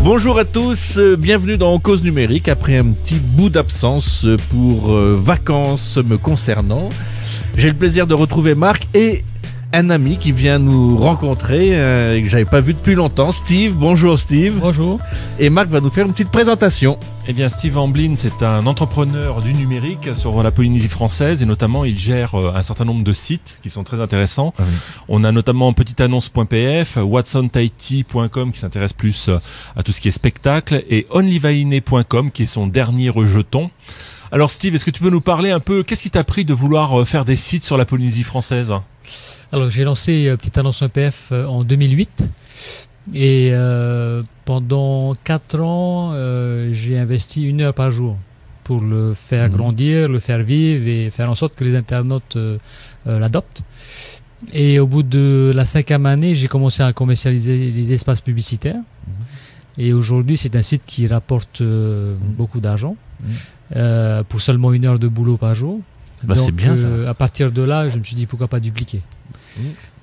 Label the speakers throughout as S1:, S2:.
S1: Bonjour à tous, bienvenue dans Cause Numérique après un petit bout d'absence pour vacances me concernant. J'ai le plaisir de retrouver Marc et un ami qui vient nous rencontrer que j'avais pas vu depuis longtemps, Steve. Bonjour Steve.
S2: Bonjour.
S1: Et Marc va nous faire une petite présentation.
S3: Eh bien, Steve Amblin, c'est un entrepreneur du numérique sur la Polynésie française et notamment il gère un certain nombre de sites qui sont très intéressants. Ah oui. On a notamment petiteannonce.pf, watsontaiti.com qui s'intéresse plus à tout ce qui est spectacle et onlyvaine.com qui est son dernier rejeton. Alors Steve, est-ce que tu peux nous parler un peu, qu'est-ce qui t'a pris de vouloir faire des sites sur la Polynésie française ?
S2: Alors j'ai lancé petiteannonce.pf en 2008 et pendant 4 ans j'ai investi 1 heure par jour pour le faire grandir, le faire vivre et faire en sorte que les internautes l'adoptent. Et au bout de la 5e année, j'ai commencé à commercialiser les espaces publicitaires. Et aujourd'hui, c'est un site qui rapporte beaucoup d'argent pour seulement 1 heure de boulot par jour.
S1: Bah, donc, c'est bien, ça.
S2: À partir de là, je me suis dit pourquoi pas dupliquer.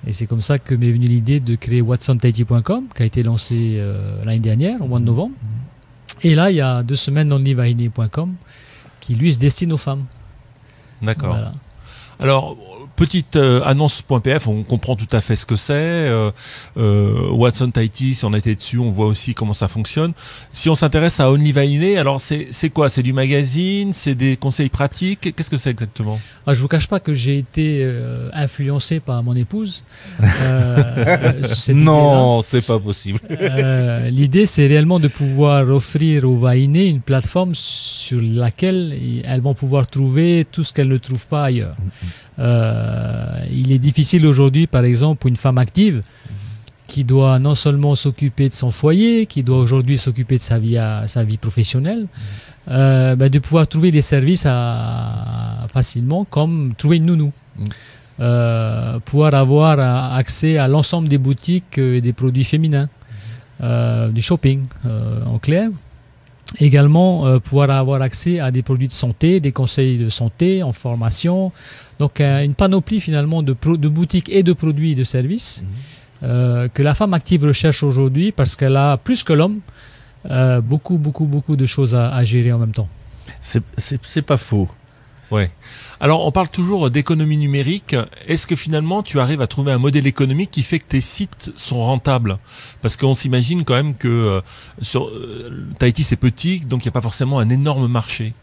S2: Et c'est comme ça que m'est venue l'idée de créer watsontaiti.com qui a été lancé l'année dernière, au mois de novembre. Et là, il y a 2 semaines, onlyvaine.com qui lui se destine aux femmes.
S3: D'accord.
S2: Voilà.
S3: Alors, petite annonce.pf, on comprend tout à fait ce que c'est. Watsontaiti, si on a été dessus, on voit aussi comment ça fonctionne. Si on s'intéresse à onlyvaine, alors c'est quoi? C'est du magazine? C'est des conseils pratiques? Qu'est-ce que c'est exactement?
S2: Alors, je vous cache pas que j'ai été influencé par mon épouse.
S1: Non, c'est pas possible.
S2: L'idée, c'est réellement de pouvoir offrir aux vainés une plateforme sur laquelle elles vont pouvoir trouver tout ce qu'elles ne trouvent pas ailleurs. Il est difficile aujourd'hui, par exemple, pour une femme active qui doit non seulement s'occuper de son foyer, qui doit aujourd'hui s'occuper de sa vie professionnelle, de pouvoir trouver des services facilement, comme trouver une nounou. Pouvoir avoir accès à l'ensemble des boutiques et des produits féminins, du shopping en clair. Également pouvoir avoir accès à des produits de santé, des conseils de santé en formation, donc une panoplie finalement de boutiques et de produits et de services que la femme active recherche aujourd'hui parce qu'elle a plus que l'homme beaucoup de choses à gérer en même temps.
S1: C'est pas faux.
S3: Ouais. Alors, on parle toujours d'économie numérique. Est-ce que finalement, tu arrives à trouver un modèle économique qui fait que tes sites sont rentables? Parce qu'on s'imagine quand même que sur Tahiti, c'est petit, donc il n'y a pas forcément un énorme marché.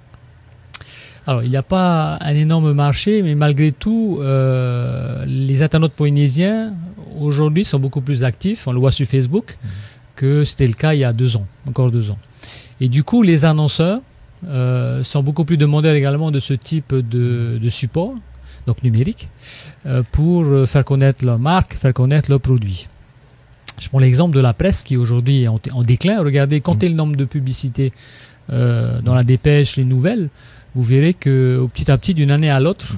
S2: Alors, il n'y a pas un énorme marché, mais malgré tout, les internautes polynésiens, aujourd'hui, sont beaucoup plus actifs. On le voit sur Facebook, que c'était le cas il y a 2 ans, encore 2 ans. Et du coup, les annonceurs sont beaucoup plus demandeurs également de ce type de support, donc numérique, pour faire connaître leur marque, faire connaître leurs produits. Je prends l'exemple de la presse qui aujourd'hui est en déclin. Regardez, comptez le nombre de publicités dans la dépêche, les nouvelles, vous verrez que petit à petit, d'une année à l'autre,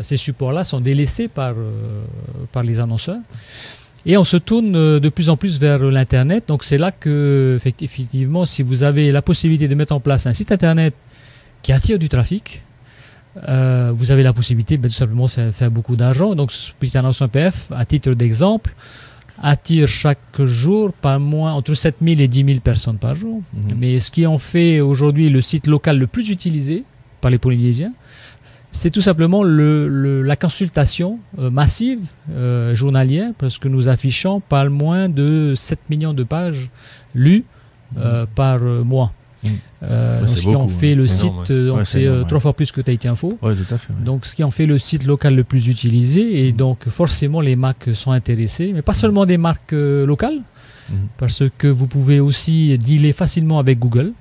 S2: ces supports-là sont délaissés par les annonceurs. Et on se tourne de plus en plus vers l'Internet. Donc c'est là que, effectivement, si vous avez la possibilité de mettre en place un site Internet qui attire du trafic, vous avez la possibilité tout simplement de faire beaucoup d'argent. Donc petiteannonce.pf, à titre d'exemple, attire chaque jour pas moins entre 7 000 et 10 000 personnes par jour. Mais ce qui en fait aujourd'hui le site local le plus utilisé par les Polynésiens, c'est tout simplement la consultation massive journalière, parce que nous affichons pas moins de 7 millions de pages lues par mois. Ce qui en fait le site, c'est 3 fois plus que Tahiti Info.
S1: Ouais, tout à fait, ouais.
S2: Donc ce qui en fait le site local le plus utilisé, et donc forcément les marques sont intéressées, mais pas seulement des marques locales, parce que vous pouvez aussi dealer facilement avec Google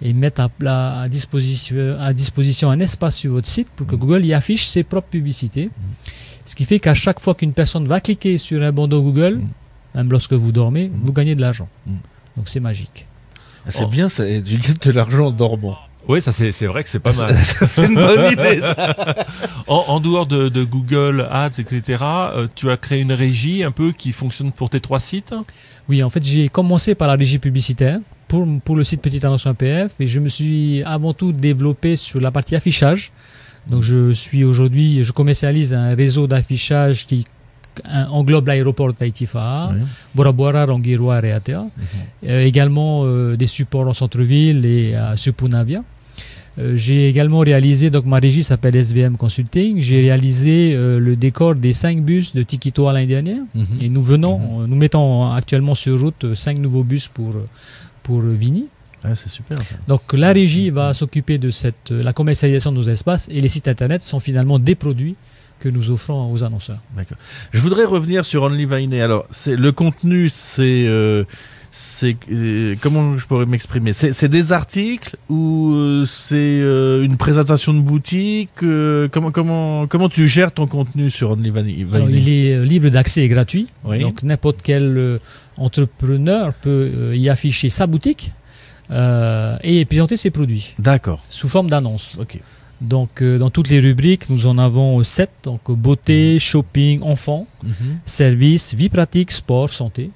S2: et mettre à disposition un espace sur votre site pour que Google y affiche ses propres publicités. Ce qui fait qu'à chaque fois qu'une personne va cliquer sur un bandeau Google, même lorsque vous dormez, vous gagnez de l'argent. Donc c'est magique.
S1: C'est bien, ça, tu gagnes de l'argent en dormant.
S3: Oui, ça c'est vrai que c'est pas mal.
S1: C'est une bonne idée, ça.
S3: En dehors de Google Ads, etc., tu as créé une régie un peu qui fonctionne pour tes 3 sites?
S2: Oui, en fait, j'ai commencé par la régie publicitaire pour le site petiteannonce.pf et je me suis avant tout développé sur la partie affichage. Donc je commercialise un réseau d'affichage qui englobe l'aéroport de Tahiti-Fa'a,
S1: Oui.
S2: Bora-Bora, Rangiroa et Atea. Également des supports en centre-ville et à Supunavia. J'ai également réalisé, donc ma régie s'appelle SVM Consulting, j'ai réalisé le décor des 5 bus de Tikito à l'année dernière. Et nous mettons actuellement sur route 5 nouveaux bus pour Vini.
S1: Ah, c'est super. Ça.
S2: Donc la régie va s'occuper de la commercialisation de nos espaces et les sites internet sont finalement des produits que nous offrons aux annonceurs.
S1: D'accord. Je voudrais revenir sur Only Vainé. Alors, le contenu, comment je pourrais m'exprimer, c'est des articles ou c'est une présentation de boutique, comment tu gères ton contenu sur Only Vainé?
S2: Alors, il est libre d'accès et gratuit.
S1: Oui.
S2: Donc n'importe quel entrepreneur peut y afficher sa boutique et présenter ses produits.
S1: D'accord.
S2: Sous forme d'annonce.
S1: Ok.
S2: Donc dans toutes les rubriques, nous en avons 7. Donc beauté, shopping, enfants, services, vie pratique, sport, santé.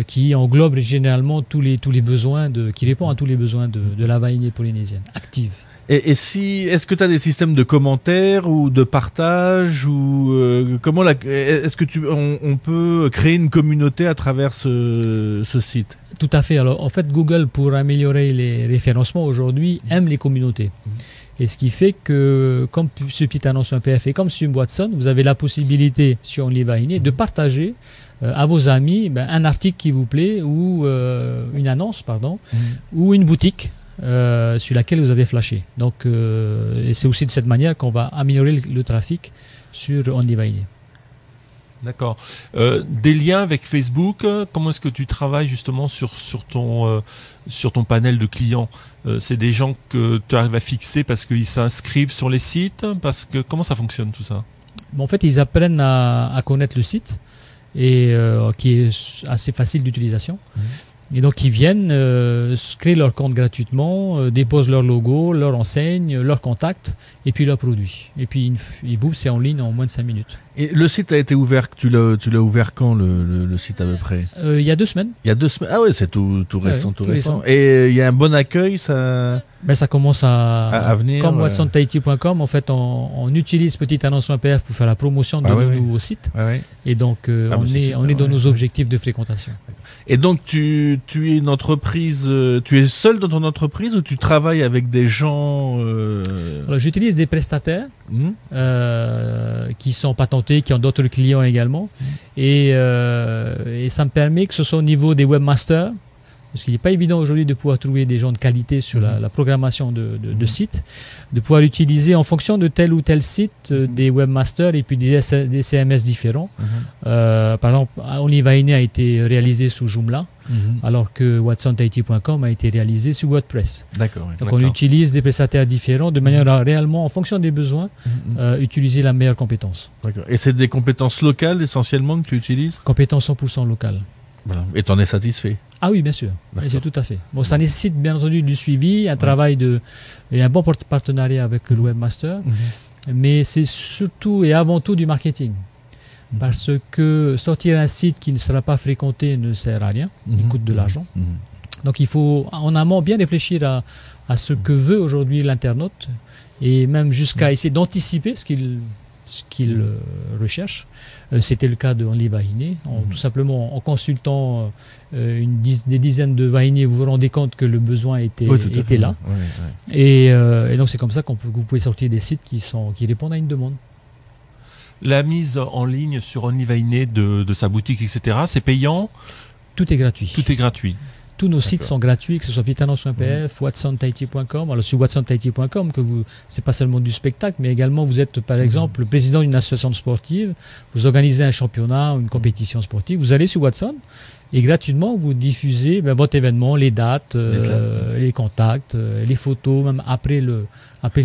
S2: Qui englobe généralement tous les besoins qui répond à tous les besoins de la vainée polynésienne active.
S1: Et est-ce que tu as des systèmes de commentaires ou de partage ou est-ce que on peut créer une communauté à travers ce site?
S2: Tout à fait. Alors en fait, Google, pour améliorer les référencements aujourd'hui, aime les communautés. Et ce qui fait que, comme sur Petite Annonce.pf et comme sur Watson, vous avez la possibilité sur Only Vainé de partager à vos amis un article qui vous plaît ou une annonce, ou une boutique sur laquelle vous avez flashé. Donc, et c'est aussi de cette manière qu'on va améliorer le trafic sur Only Vainé.
S3: D'accord. Des liens avec Facebook, comment est-ce que tu travailles justement sur ton panel de clients? C'est des gens que tu arrives à fixer parce qu'ils s'inscrivent sur les sites, comment ça fonctionne tout ça?
S2: En fait, ils apprennent à connaître le site et qui est assez facile d'utilisation. Et donc ils viennent créer leur compte gratuitement, déposent leur logo, leur enseigne, leur contact et puis leurs produits. Et puis boum, c'est en ligne en moins de 5 minutes.
S1: Et le site a été ouvert, tu l'as ouvert quand le site à peu près?
S2: Il y a 2 semaines.
S1: Il y a 2 semaines. Ah ouais, c'est tout récent,
S2: Ouais,
S1: tout récent. Et il y a un bon accueil, ça.
S2: Ça commence à
S1: venir.
S2: Comme WatsonTahiti.com, en fait, on utilise Petite Annonce.pf pour faire la promotion de nos nouveaux sites.
S1: Ouais.
S2: Et donc, on est dans nos objectifs de fréquentation.
S1: Et donc, tu es une entreprise, tu es seul dans ton entreprise ou tu travailles avec des gens
S2: Alors, j'utilise des prestataires qui sont patentés, qui ont d'autres clients également. Et ça me permet que ce soit au niveau des webmasters, parce qu'il n'est pas évident aujourd'hui de pouvoir trouver des gens de qualité sur la programmation de sites, de pouvoir utiliser en fonction de tel ou tel site des webmasters et puis des CMS différents. Par exemple, Only Vainé a été réalisé sous Joomla, alors que WatsonTahiti.com a été réalisé sous WordPress.
S1: D'accord.
S2: Donc on utilise des prestataires différents de manière à réellement, en fonction des besoins, utiliser la meilleure compétence.
S1: D'accord. Et c'est des compétences locales essentiellement que tu utilises?
S2: Compétences 100% locales.
S1: Voilà. Et tu en es satisfait?
S2: Ah oui, bien sûr. C'est tout à fait. Bon, ça nécessite bien entendu du suivi, un travail et un bon partenariat avec le webmaster, mais c'est surtout et avant tout du marketing. Parce que sortir un site qui ne sera pas fréquenté ne sert à rien, il coûte de l'argent. Donc il faut en amont bien réfléchir à ce que veut aujourd'hui l'internaute et même jusqu'à essayer d'anticiper ce qu'il recherche. C'était le cas de Only Vainé. Tout simplement en consultant des dizaines de Vainé, vous vous rendez compte que le besoin était là. Et donc c'est comme ça que vous pouvez sortir des sites qui répondent à une demande.
S3: La mise en ligne sur Only Vainé de sa boutique, etc., c'est payant?
S2: Tout est gratuit.
S3: Tout est gratuit.
S2: Tous nos sites sont gratuits, que ce soit PetiteAnnonce.pf, WatsonTahiti.com. Alors sur WatsonTahiti.com, c'est pas seulement du spectacle, mais également vous êtes par exemple le président d'une association sportive, vous organisez un championnat, une compétition sportive, vous allez sur Watson et gratuitement vous diffusez votre événement, les dates, les contacts, les photos, même après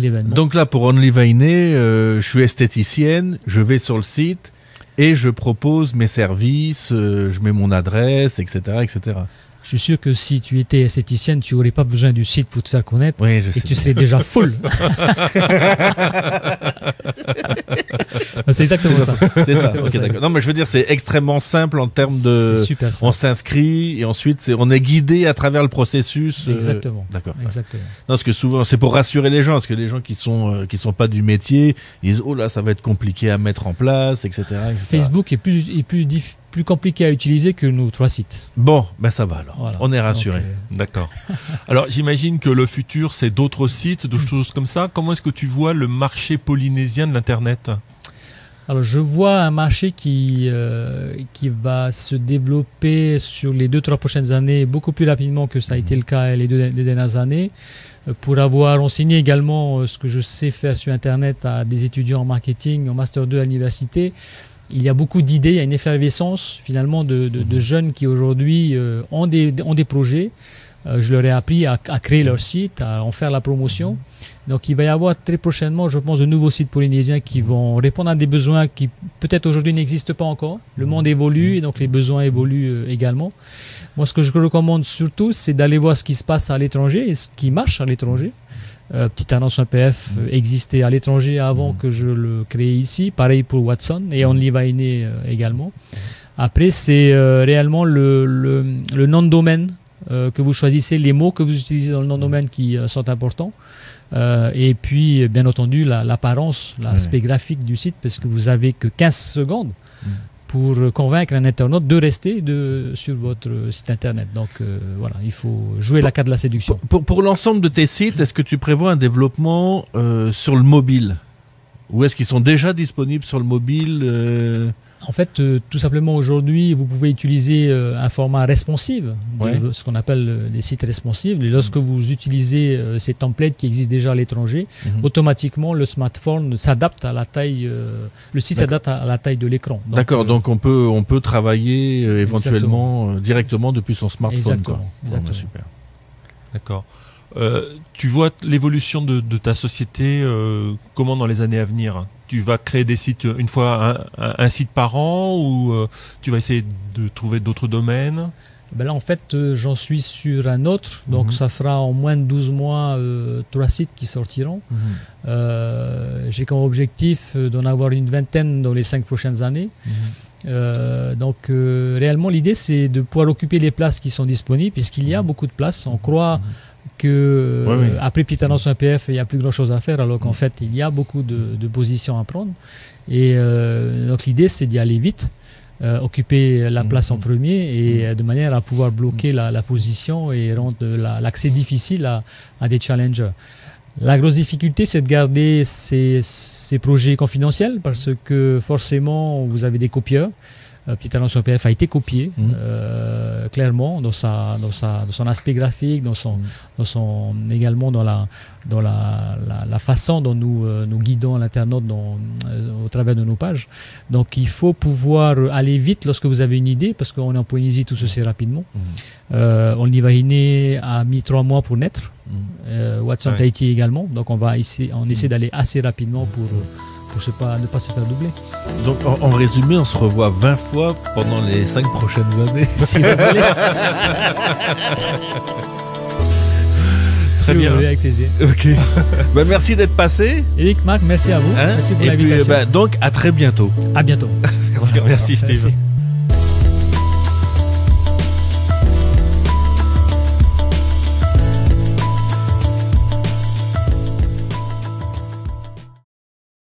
S2: l'événement.
S1: Donc là pour Only Vainé, je suis esthéticienne, je vais sur le site et je propose mes services, je mets mon adresse, etc. etc.
S2: Je suis sûr que si tu étais esthéticienne, tu n'aurais pas besoin du site pour te faire connaître.
S1: Oui, je sais.
S2: Et tu serais déjà full. C'est exactement ça.
S1: C'est ça. Ok, d'accord. Non, mais je veux dire, c'est extrêmement simple en termes de.
S2: C'est super simple.
S1: On s'inscrit et ensuite on est guidé à travers le processus.
S2: Exactement.
S1: D'accord.
S2: Exactement.
S1: Ouais. Non, parce que souvent, c'est pour rassurer les gens, parce que les gens qui sont pas du métier, ils disent oh là, ça va être compliqué à mettre en place, etc.
S2: Facebook est plus compliqué à utiliser que nos 3 sites.
S1: Bon, ben ça va alors.
S2: Voilà.
S1: On est rassuré.
S3: D'accord. Alors j'imagine que le futur, c'est d'autres sites, d'autres choses comme ça. Comment est-ce que tu vois le marché polynésien de l'Internet ?
S2: Alors je vois un marché qui va se développer sur les 2-3 prochaines années beaucoup plus rapidement que ça a été le cas les dernières années. Pour avoir enseigné également ce que je sais faire sur Internet à des étudiants en marketing, en Master 2 à l'université, il y a beaucoup d'idées, il y a une effervescence finalement de jeunes qui aujourd'hui ont des projets. Je leur ai appris à créer leur site, à en faire la promotion. Donc il va y avoir très prochainement, je pense, de nouveaux sites polynésiens qui vont répondre à des besoins qui peut-être aujourd'hui n'existent pas encore. Le monde évolue et donc les besoins évoluent également. Moi, ce que je recommande surtout, c'est d'aller voir ce qui se passe à l'étranger et ce qui marche à l'étranger. Petite annonce PF existait à l'étranger avant que je le crée ici. Pareil pour Watson et OnlyVine également. Après, c'est réellement le nom de domaine que vous choisissez, les mots que vous utilisez dans le nom de domaine qui sont importants. Et puis, bien entendu, l'apparence, l'aspect graphique du site, parce que vous n'avez que 15 secondes pour convaincre un internaute de rester sur votre site internet. Donc voilà, il faut jouer la carte de la séduction.
S1: Pour l'ensemble de tes sites, est-ce que tu prévois un développement sur le mobile ? Ou est-ce qu'ils sont déjà disponibles sur le mobile
S2: En fait, tout simplement aujourd'hui, vous pouvez utiliser un format responsive, ce qu'on appelle des sites responsives. Et lorsque vous utilisez ces templates qui existent déjà à l'étranger, automatiquement le smartphone s'adapte à la taille, le site s'adapte à la taille de l'écran. D'accord,
S1: donc on peut travailler éventuellement directement depuis son smartphone.
S2: Exactement. Exactement.
S1: Super.
S3: D'accord. Tu vois l'évolution de ta société comment dans les années à venir ? Tu vas créer des sites une fois un site par an ou tu vas essayer de trouver d'autres domaines ?
S2: Ben là, en fait, j'en suis sur un autre. Donc, ça fera en moins de 12 mois 3 sites qui sortiront. J'ai comme objectif d'en avoir une vingtaine dans les 5 prochaines années. Donc, réellement, l'idée, c'est de pouvoir occuper les places qui sont disponibles, puisqu'il y a beaucoup de places. On croit que après Petite Annonce PF, il n'y a plus grand chose à faire, alors qu'en fait, il y a beaucoup de positions à prendre. Et donc, l'idée, c'est d'y aller vite. Occuper la place en premier et de manière à pouvoir bloquer la position et rendre l'accès difficile à des challengers. La grosse difficulté, c'est de garder ces projets confidentiels parce que forcément, vous avez des copieurs. Petite Annonce PF a été copié clairement dans son aspect graphique, également dans la façon dont nous guidons l'internaute au travers de nos pages. Donc il faut pouvoir aller vite lorsque vous avez une idée, parce qu'on est en Polynésie tout ceci rapidement. OnlyVine a mis 3 mois pour naître. Watson Tahiti également. Donc on essaie d'aller assez rapidement pour ne pas se faire doubler.
S1: Donc en résumé, on se revoit 20 fois pendant les 5 prochaines années.
S2: Si vous voulez.
S3: Très bien.
S2: Avec plaisir.
S1: Ok. Merci d'être passé.
S2: Eric, Marc, merci à vous. Merci pour l'invitation.
S1: Donc à très bientôt.
S2: À bientôt.
S3: Merci Steve.
S2: Merci.